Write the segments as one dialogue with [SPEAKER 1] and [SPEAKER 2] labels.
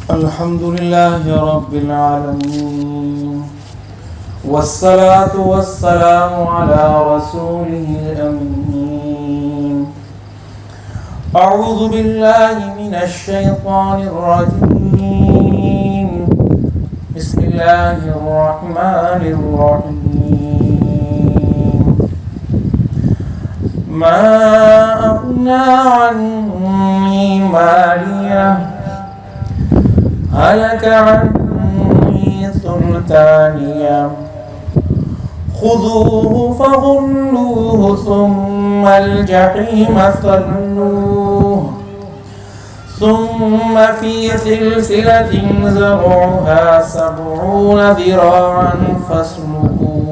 [SPEAKER 1] الحمد لله رب العالمين والصلاة والسلام على رسوله الأمين. أعوذ بالله من الشيطان الرجيم. بسم الله الرحمن الرحيم. ما أغنى عني ماليه هلك عني سلطانيه خذوه فغلوه ثم الجحيم صلوه ثم في سلسلة ذرعها 70 ذراعا فاسلكوه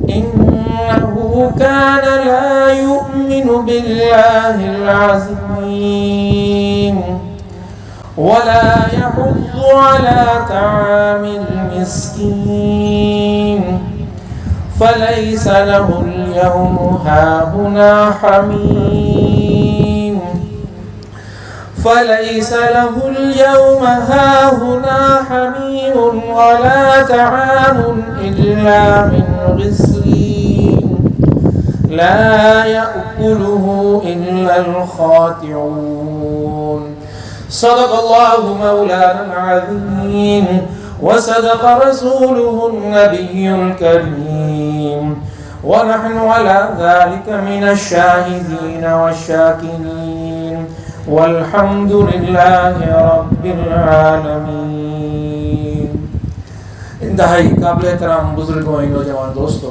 [SPEAKER 1] إنه كان لا يؤمن بالله العظيم ولا يحض على طعام المسكين فليس له اليوم هاهنا حميم فليس له اليوم هاهنا حميم ولا طعام إلا من غسلين لا يأكله إلا الخاطئون. صدق الله مولانا العظيم وصدق رسوله النبي الكريم ونحن على ذلك من الشاهدين والشاكرين والحمد لله رب العالمين. انتہائی قابل احترام بزرگوں نوجوان دوستو،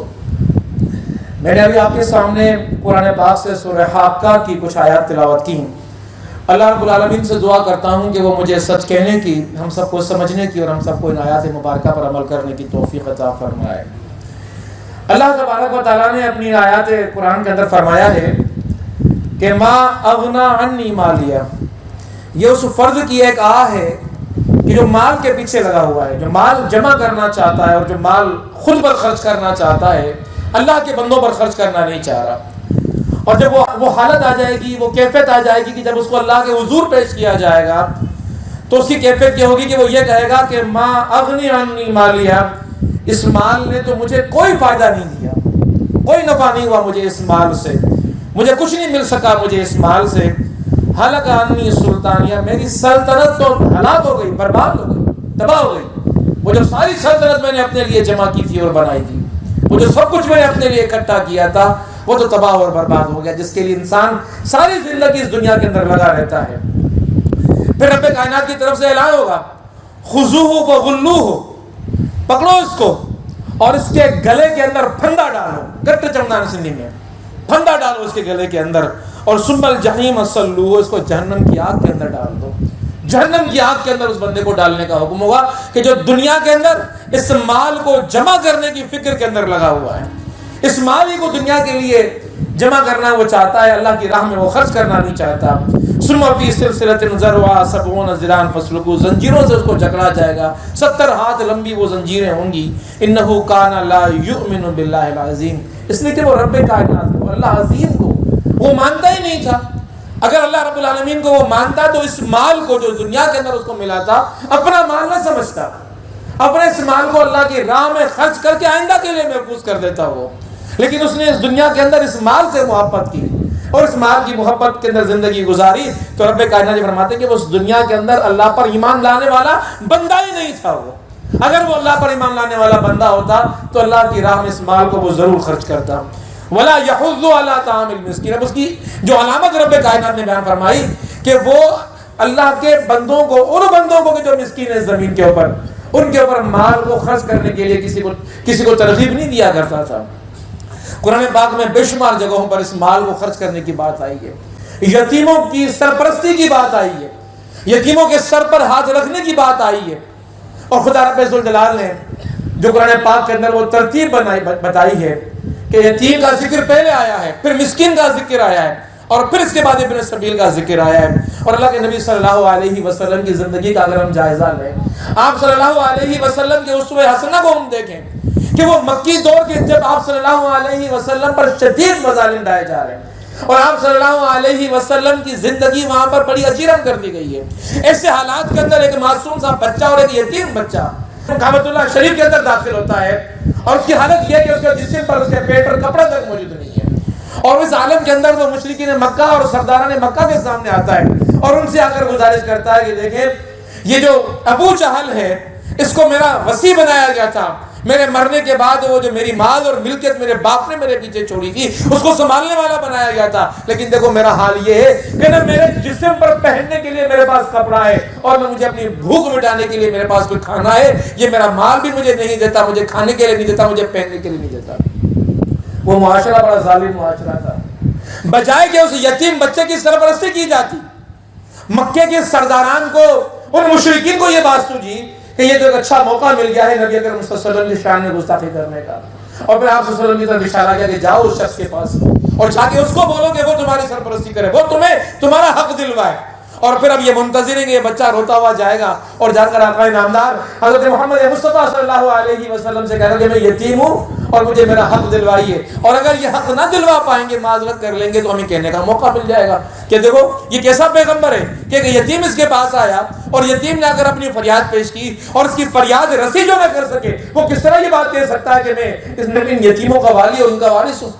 [SPEAKER 1] میں نے ابھی آپ کے سامنے قرآن پاک سے سورہ حاقہ کی کچھ آیات تلاوت کی. اللہ رب العالمین سے دعا کرتا ہوں کہ وہ مجھے سچ کہنے کی، ہم سب کو سمجھنے کی اور ہم سب کو ان آیات مبارکہ پر عمل کرنے کی توفیق عطا فرمائے. اللہ تبارک و تعالیٰ نے اپنی آیات قرآن کے اندر فرمایا ہے کہ ما اغنا عنی مالیہ. یہ اس فرد کی ایک ہے کہ جو مال کے پیچھے لگا ہوا ہے، جو مال جمع کرنا چاہتا ہے اور جو مال خود پر خرچ کرنا چاہتا ہے، اللہ کے بندوں پر خرچ کرنا نہیں چاہ رہا. اور جب وہ حالت آ جائے گی، وہ کیفیت آ جائے گی کہ جب اس کو اللہ کے حضور پیش کیا جائے گا تو اس کی کیفیت یہ ہوگی کہ وہ یہ کہے گا کہ ما اغنی عنی مالیہ، اس مال نے تو مجھے کوئی فائدہ نہیں دیا، کوئی نفع نہیں ہوا مجھے اس مال سے، مجھے کچھ نہیں مل سکا مجھے اس مال سے. ہلک عنی سلطانیہ، میری سلطنت تو ہلاک ہو گئی، برباد ہو گئی، تباہ ہو گئی. وہ جو ساری سلطنت میں نے اپنے لیے جمع کی تھی اور بنائی تھی، وہ جو سب کچھ میں نے اپنے لیے اکٹھا کیا تھا، وہ تو تباہ اور برباد ہو گیا، جس کے لیے انسان ساری زندگی اس دنیا کے اندر لگا رہتا ہے. پھر رب کائنات کی طرف سے اعلان ہوگا خذوہ فغلوہ، پکڑو اس کو اور اس کے گلے کے اندر پھندا ڈالو، گٹ چمدان سندھی میں پھندا ڈالو اس کے گلے کے اندر، اور ثم الجحیم صلوہ، اس کو جہنم کی آگ کے اندر ڈال دو. جہنم کی آگ کے اندر اس بندے کو ڈالنے کا حکم ہوگا کہ جو دنیا کے اندر اس مال کو جمع کرنے کی فکر کے اندر لگا ہوا ہے، اس مال ہی کو دنیا کے لیے جمع کرنا وہ چاہتا ہے، اللہ کی راہ میں وہ خرچ کرنا نہیں چاہتا. ثم فی سلسلۃ ذرعها 70 ذراعا فاسلکوہ، زنجیروں سے اس کو جکڑا جائے گا، 70 ہاتھ لمبی وہ زنجیریں ہوں گی. انہ کان لا یؤمن باللہ العظیم، اس لیے کہ وہ رب کائنات کو، اللہ عظیم کو وہ مانتا ہی نہیں تھا. اگر اللہ رب العالمین کو وہ مانتا تو اس مال کو جو دنیا کے اندر اس کو ملا تھا اپنا مال نہ سمجھتا، اپنے اس مال کو اللہ کی راہ میں خرچ کر کے آئندہ کے لیے محفوظ کر دیتا وہ. لیکن اس نے اس دنیا کے اندر اس مال سے محبت کی اور اس مال کی محبت کے اندر زندگی گزاری، تو رب کائنات فرماتے ہیں کہ وہ اس دنیا کے اندر اللہ پر ایمان لانے والا بندہ ہی نہیں تھا. وہ اگر وہ اللہ پر ایمان لانے والا بندہ ہوتا تو اللہ کی راہ میں اس مال کو وہ ضرور خرچ کرتا. ولا يحض على طعام المسكين، اب اس کی جو علامت رب کائنات نے بیان فرمائی کہ وہ اللہ کے بندوں کو، ان بندوں کو کہ جو مسکین ہیں زمین کے اوپر، ان کے اوپر مال کو خرچ کرنے کے لیے کسی کو ترغیب نہیں دیا کرتا تھا. قرآن پاک میں بے شمار جگہوں پر اس مال کو خرچ کرنے کی بات آئی ہے، یتیموں کی سرپرستی کی بات آئی ہے، یتیموں کے سر پر ہاتھ رکھنے کی بات آئی ہے. اور خدا رب ذوالجلال نے جو قرآن پاک کے اندر وہ ترتیب بتائی ہے کہ یتیم کا ذکر پہلے آیا ہے، پھر مسکین کا ذکر آیا ہے، اور پھر اس کے بعد ابن سبیل کا ذکر آیا ہے. اور اللہ کے نبی صلی اللہ علیہ وسلم کی زندگی کا اگر ہم جائزہ لیں، آپ صلی اللہ علیہ وسلم کے اسوہ حسنہ کو ہم دیکھیں کہ وہ مکی دور کے جب آپ صلی اللہ علیہ وسلم پر شدید مظالم ڈائے جا رہے ہیں، اور آپ صلی اللہ علیہ وسلم کی زندگی وہاں پر بڑی اجیرن کر دی گئی ہے۔ ایسے حالات کے اندر ایک معصوم سا بچہ اور ایک یتیم بچہ کعبۃ اللہ شریف کے اندر داخل ہوتا ہے، اور اس کی حالت یہ ہے کہ اس کے جسم پر، اس کے پیٹ پر کپڑا تک موجود نہیں ہے، اور اس عالم کے اندر وہ مشرکین مکہ اور سرداران مکہ کے سامنے آتا ہے اور ان سے آ کر گزارش کرتا ہے کہ دیکھیں یہ جو ابو جہل ہے اس کو میرا وصی بنایا گیا تھا، میرے مرنے کے بعد وہ جو میری مال اور ملکیت میرے باپ نے میرے پیچھے چھوڑی تھی اس کو سنبھالنے والا بنایا گیا تھا، لیکن دیکھو میرا حال یہ ہے کہ نہ میرے جسم پر پہننے کے لیے میرے پاس کپڑا ہے، اور نہ مجھے اپنی بھوک مٹانے کے لیے میرے پاس کوئی کھانا ہے، یہ میرا مال بھی مجھے نہیں دیتا، مجھے کھانے کے لیے نہیں دیتا، مجھے پہننے کے لیے نہیں دیتا۔ وہ معاشرہ بڑا ظالم معاشرہ تھا، بجائے کہ اس یتیم بچے کی سرپرستی کی جاتی، مکے کے سرداران کو، ان مشرکین کو یہ بات سوجی کہ یہ تو ایک اچھا موقع مل گیا ہے نبی اکرم صلی اللہ علیہ وسلم کی شان میں گستاخی کرنے کا، اور پھر آپ صلی اللہ علیہ وسلم کی طرف اشارہ کیا کہ جاؤ اس شخص کے پاس اور جا کے اس کو بولو کہ وہ تمہاری سرپرستی کرے، وہ تمہیں تمہارا حق دلوائے۔ اور پھر اب یہ منتظر ہے کہ یہ بچہ روتا ہوا جائے گا اور جا کر آقا نامدار حضرت محمد مصطفیٰ صلی اللہ علیہ وسلم سے کہہ رہا کہ میں یتیم ہوں اور مجھے میرا حق دلوائیے، اور اگر یہ حق نہ دلوا پائیں گے، معذرت کر لیں گے، تو ہمیں کہنے کا موقع مل جائے گا کہ دیکھو یہ کیسا پیغمبر ہے کہ ایک یتیم اس کے پاس آیا اور یتیم نے آ کر اپنی فریاد پیش کی، اور اس کی فریاد رسی جو نہ کر سکے، وہ کس طرح یہ بات کہہ سکتا ہے کہ میں ان یتیموں کا والی اور ان کا وارث ہوں۔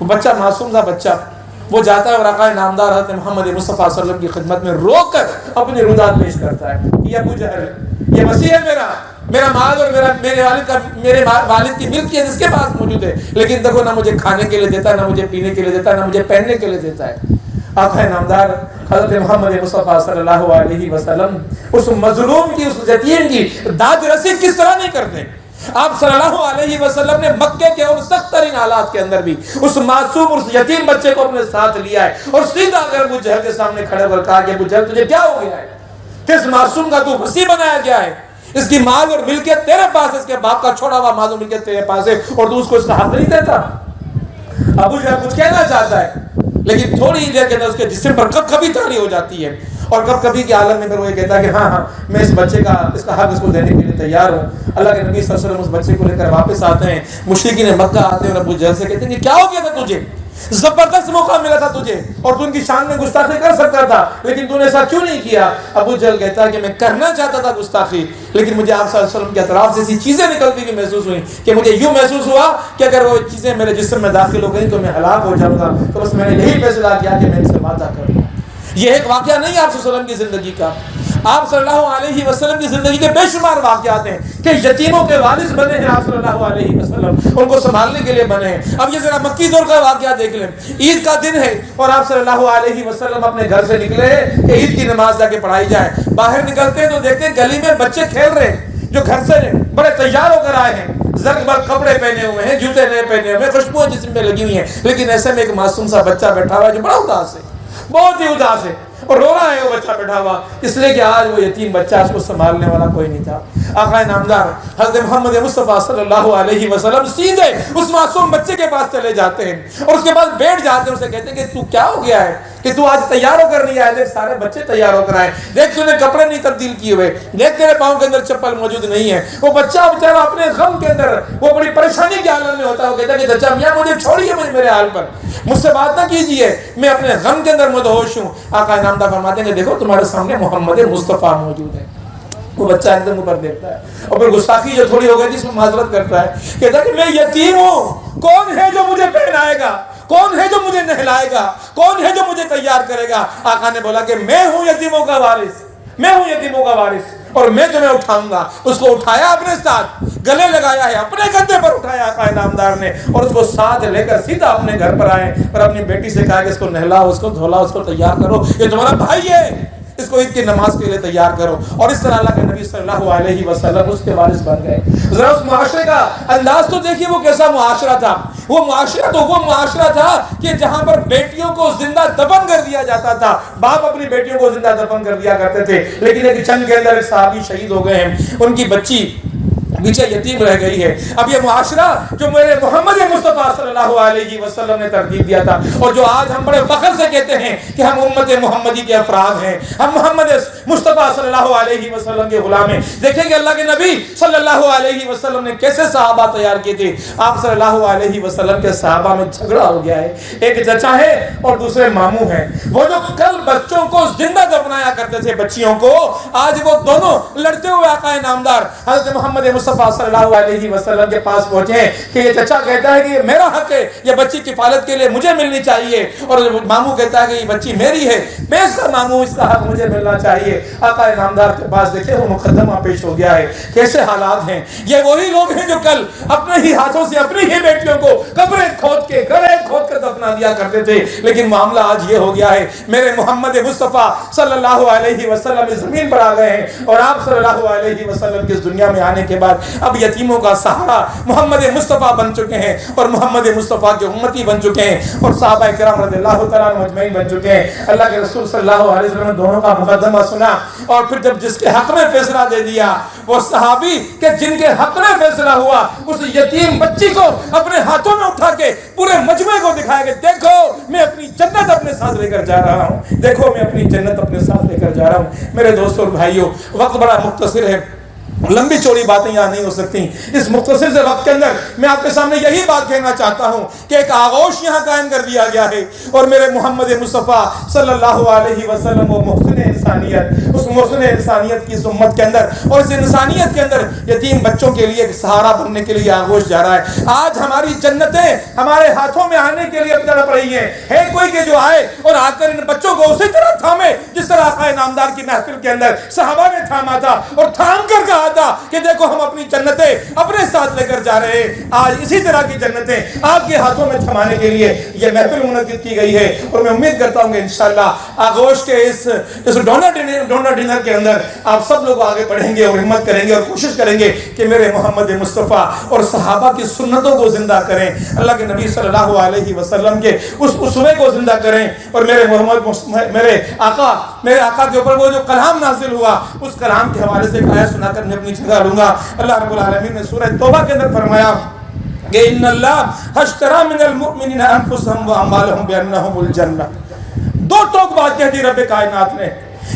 [SPEAKER 1] وہ بچہ معصوم تھا بچہ، وہ جاتا ہے اور آقا نامدار حضرت محمد مصطفیٰ صلی اللہ علیہ وسلم کی خدمت میں رو کر اپنی رودات پیش کرتا ہے، یہ ابو جہل، یہ وصی ہے میرا مال اور میرے والد کی ملکیت اس کے پاس موجود ہے، لیکن دیکھو نہ مجھے کھانے کے لیے دیتا ہے، نہ مجھے پینے کے لیے دیتا ہے، نہ مجھے پہننے کے لیے دیتا ہے۔ آقا نامدار حضرت محمد مصطفیٰ صلی اللہ علیہ وسلم اس مظلوم کی، اس یتیم کی داد رسی کس طرح نہیں کرتے؟ آپ صلی اللہ علیہ وسلم نے مکے کے اور سخت ترین حالات کے اندر بھی اس معصوم اور اس یتیم بچے کو اپنے ساتھ لیا ہے، اور سیدھا اگر ابو جہل کے سامنے کھڑے ہو کر کہا کہ ابو جہل تجھے کیا ہو گیا ہے؟ کس معصوم کا تو وصی بنایا گیا ہے؟ اس کی مال اور ملکیت تیرے پاس ہے، اس کے باپ کا چھوڑا ہوا مال اور ملکیت تیرے پاس ہے، اور تو اس کو اس کا حق نہیں دیتا۔ ابو جہل کچھ کہنا چاہتا ہے، لیکن تھوڑی دیر کے اندر اس کے جسم پر کبھی تاری ہو جاتی ہے، اور کبھی کے عالم میں پھر وہ یہ کہتا ہے کہ ہاں میں اس بچے کا، اس کا حق اس کو دینے کے لیے تیار ہوں۔ اللہ کے نبی صلی اللہ علیہ وسلم اس بچے کو لے کر واپس آتے ہیں، مشرکین مکہ آتے ہیں اور ابو جہل سے کہتے ہیں کہ کیا ہو گیا تھا تجھے؟ زبردست موقع ملا تھا تجھے اور تو ان کی شان میں گستاخی کر سکتا تھا، لیکن تو نے ایسا کیوں نہیں کیا؟ ابو جہل کہتا ہے کہ میں کرنا چاہتا تھا گستاخی، لیکن مجھے آپ صلی اللہ علیہ وسلم کی اطراف سے ایسی چیزیں نکلتی ہوئی محسوس ہوئی کہ مجھے یوں محسوس ہوا کہ اگر وہ چیزیں میرے جسم میں داخل ہو گئی تو میں ہلاک ہو جاؤں گا، تو بس میں نے یہی فیصلہ کیا کہ میں ان سے وعدہ کروں۔ یہ ایک واقعہ نہیں ہے آپ صلی اللہ علیہ وسلم کی زندگی کا، آپ صلی اللہ علیہ وسلم کی زندگی کے بے شمار واقعات ہیں کہ یتیموں کے وارث بنے ہیں آپ صلی اللہ علیہ وسلم، ان کو سنبھالنے کے لیے بنے ہیں۔ اب یہ ذرا مکی دور کا واقعہ دیکھ لیں، عید کا دن ہے اور آپ صلی اللہ علیہ وسلم اپنے گھر سے نکلے ہیں کہ عید کی نماز جا کے پڑھائی جائے۔ باہر نکلتے ہیں تو دیکھتے ہیں گلی میں بچے کھیل رہے ہیں جو گھر سے بڑے تیار ہو کر آئے ہیں، زرق برق کپڑے پہنے ہوئے ہیں، جوتے نئے پہنے ہوئے ہیں، خوشبوئیں جسم میں لگی ہوئی ہیں، لیکن ایسے میں ایک معصوم سا بچہ بیٹھا ہوا ہے جو بڑا اداس ہے، بہت ہی اداس ہے، اور رو رہا ہے وہ بچہ بیٹھا ہوا، اس لیے کہ آج وہ یتیم بچہ، اس کو سنبھالنے والا کوئی نہیں تھا۔ آقا نامدار حضرت محمد مصطفیٰ صلی اللہ علیہ وسلم سیدھے اس معصوم بچے کے پاس چلے جاتے ہیں اور اس کے پاس بیٹھ جاتے ہیں، اسے کہتے ہیں کہ تو کیا ہو گیا ہے کہ تو آج تیار ہو کر نہیں آیا؟ دیکھ سارے بچے تیار ہو کر آئے، دیکھ تو نے کپڑے نہیں تبدیل کیے ہوئے، دیکھ تیرے پاؤں کے اندر چپل موجود نہیں ہے۔ وہ بچہ بیچارہ اپنے غم کے اندر، وہ بڑی پریشانی کے عالم میں ہوتا ہے، وہ کہتا ہے کہ چچا میاں مجھے چھوڑیے میرے حال پر، مجھ سے بات نہ کیجیے، میں اپنے غم کے اندر مدہوش ہوں۔ آقا نامدار فرماتے ہیں کہ دیکھو تمہارے سامنے محمد مصطفیٰ موجود ہے۔ وہ بچہ ایک دم اوپر دیکھتا ہے اور پھر گستاخی جو تھوڑی ہو گئی تھی اس میں معذرت کرتا ہے، کہتا ہے کہ میں یتیم ہوں، کون ہے جو مجھے پہنائے گا، کون ہے جو مجھے نہلائے گا، کون ہے جو مجھے تیار کرے گا؟ آقا نے بولا کہ میں ہوں یتیموں کا وارث، میں ہوں یتیموں کا وارث، اور میں تمہیں اٹھاؤں گا۔ اس کو اٹھایا اپنے ساتھ، گلے لگایا ہے، اپنے گدے پر اٹھایا آقا نامدار نے، اور اس کو ساتھ لے کر سیدھا اپنے گھر پر آئے اور اپنی بیٹی سے کہا کہ اس کو نہلاؤ، اس کو دھولاؤ، اس کو تیار کرو، یہ تمہارا بھائی ہے، اس کو عید کی نماز کے لیے تیار کرو۔ اور اس طرح اللہ کے نبی صلی اللہ علیہ وسلم اس کے وارث بن گئے۔ ذرا اس معاشرے کا انداز تو دیکھیے وہ کیسا معاشرہ تھا۔ وہ معاشرہ تھا کہ جہاں پر بیٹیوں کو زندہ دفن کر دیا جاتا تھا، باپ اپنی بیٹیوں کو زندہ دفن کر دیا کرتے تھے، لیکن ایک جنگ کے اندر ایک صحابی شہید ہو گئے ہیں، ان کی بچی پیچھے یتیم رہ گئی ہے. اب یہ معاشرہ جو میرے محمد مصطفیٰ صلی اللہ علیہ وسلم نے ترتیب دیا تھا، اور جو آج ہم بڑے فخر سے کہتے ہیں کہ ہم امت محمدی کے افراد ہیں، ہم محمد مصطفیٰ صلی اللہ علیہ وسلم کے غلام ہیں. دیکھیں کہ اللہ کے نبی صلی اللہ علیہ وسلم نے کیسے صحابہ تیار کیے تھے. آپ صلی اللہ علیہ وسلم کے صحابہ میں جھگڑا ہو گیا ہے. ایک چچا ہے اور دوسرے ماموں ہیں. وہ جو کل بچوں کو زندہ دفنایا کرتے تھے، بچیوں کو، آج وہ دونوں لڑتے ہوئے آقا نامدار حضرت محمد مصطفیٰ صلی اللہ علیہ وسلم کے پاس پہنچے ہیں کہ یہ چچا کہتا ہے کہ یہ میرا حق ہے، یہ بچی کفالت کے لیے مجھے ملنی چاہیے، اور ماموں کہتا ہے کہ یہ بچی میری ہے، میں اس کا ماموں، اس کا حق مجھے ملنا چاہیے. آقا نامدار کے پاس دیکھیں وہ مقدمہ پیش ہو گیا ہے. کیسے حالات ہیں. یہ وہی لوگ ہیں جو کل اپنے ہی ہاتھوں سے اپنی ہی بیٹیوں کو قبریں کھود کے گڑھے کھود کے دفنا دیا کرتے تھے، لیکن معاملہ آج یہ ہو گیا ہے میرے محمد مصطفیٰ صلی اللہ علیہ وسلم اس زمین پر آ گئے ہیں، اور آپ صلی اللہ علیہ وسلم کی اس دنیا میں آنے کے بعد اب یتیموں کا سہارا محمد مصطفیٰ بن چکے ہیں، اور محمد مصطفیٰ کے امتی بن چکے ہیں، اور صحابہ کرام رضی اللہ تعالیٰ عنہم اجمعین بن چکے ہیں. اللہ کے رسول صلی اللہ علیہ وسلم نے دونوں کا مقدمہ سنا، اور پھر جب جس کے حق میں فیصلہ دے دیا، وہ صحابی کہ جن کے حق میں فیصلہ ہوا، اس یتیم بچی کو اپنے ہاتھوں میں اٹھا کے پورے مجمع کو دکھایا کہ دیکھو میں اپنی جنت اپنے ساتھ لے کر جا رہا ہوں، دیکھو میں اپنی جنت اپنے ساتھ لے کر جا رہا ہوں. میرے دوستوں اور بھائیوں، وقت بڑا مختصر ہے، لمبی چوڑی باتیں یہاں نہیں ہو سکتی. اس مختصر سے وقت کے اندر میں آپ کے سامنے یہی بات کہنا چاہتا ہوں کہ ایک آغوش یہاں قائم کر دیا گیا ہے، اور میرے محمد مصطفیٰ صلی اللہ علیہ وسلم وہ محسن انسانیت، اس محسن انسانیت کی اس امت کے اندر اور اس انسانیت کے اندر یتیم بچوں کے لیے ایک سہارا بننے کے لیے آغوش جا رہا ہے. آج ہماری جنتیں ہمارے ہاتھوں میں آنے کے لیے تڑپ رہی ہیں. ہے کوئی کہ جو آئے اور آ کر ان بچوں کو اسی طرح تھامے جس طرح آقا نامدار کی محفل کے اندر صحابہ نے تھاما تھا، اور تھام کر کہا تھا کہ دیکھو ہم اپنی جنتیں اپنے ساتھ لے کر جا رہے ہیں. آج اسی طرح کی جنتیں آپ کے ہاتھوں میں تھمانے کے لیے یہ محفل منعقد کی گئی ہے، اور میں امید کرتا ہوں کہ انشاءاللہ آغوش کے اس ڈونر ڈنر کے اندر آپ سب لوگ آگے بڑھیں گے اور ہمت کریں گے اور کوشش کریں گے کہ میرے محمد مصطفیٰ اور صحابہ کی سنتوں کو زندہ کریں، اللہ کے نبی صلی اللہ علیہ وسلم کے اس اسوے کو زندہ کریں، اور میرے آقا کے اوپر وہ جو کلام نازل ہوا اس کلام کے حوالے سے ایک آیت سنا کر میں اپنی جگہ لوں گا. اللہ رب العالمین نے سورہ توبہ کے اندر فرمایا کہ ان اللہ اشتری من المؤمنین انفسهم واموالهم بانهم الجنہ. دو ٹوک بات کہہ دی رب کائنات نے.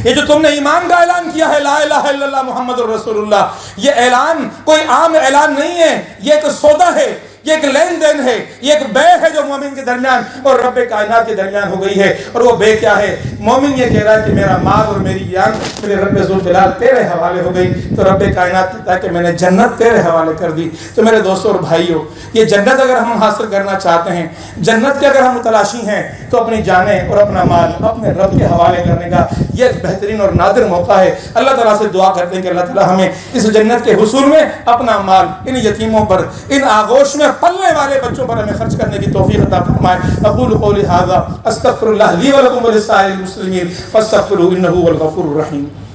[SPEAKER 1] یہ جو تم نے ایمان کا اعلان کیا ہے لا الہ الا اللہ محمد الرسول اللہ، یہ اعلان کوئی عام اعلان نہیں ہے، یہ ایک سودا ہے، یہ ایک لین دین ہے، یہ ایک بے ہے جو مومن کے درمیان اور رب کائنات کے درمیان ہو گئی ہے. اور وہ بے کیا ہے؟ مومن یہ کہہ رہا ہے کہ میرا مال اور میری جان میرے رب ذوالجلال تیرے حوالے ہو گئی، تو رب کائنات کہتا ہے کہ میں نے جنت تیرے حوالے کر دی. تو میرے دوستوں اور بھائیوں، یہ جنت اگر ہم حاصل کرنا چاہتے ہیں، جنت کے اگر ہم متلاشی ہیں، تو اپنی جانیں اور اپنا مال اپنے رب کے حوالے کرنے کا یہ ایک بہترین اور نادر موقع ہے. اللہ تعالیٰ سے دعا کرتے ہیں کہ اللہ تعالیٰ ہمیں اس جنت کے حصول میں اپنا مال ان یتیموں پر، ان آغوش میں پلنے والے بچوں پر ہمیں خرچ کرنے کی توفیق عطا فرمائے. اقول قولی ھذا استغفر اللہ لی ولکم ولسائر المسلمین فاستغفروہ انہ هو الغفور الرحیم.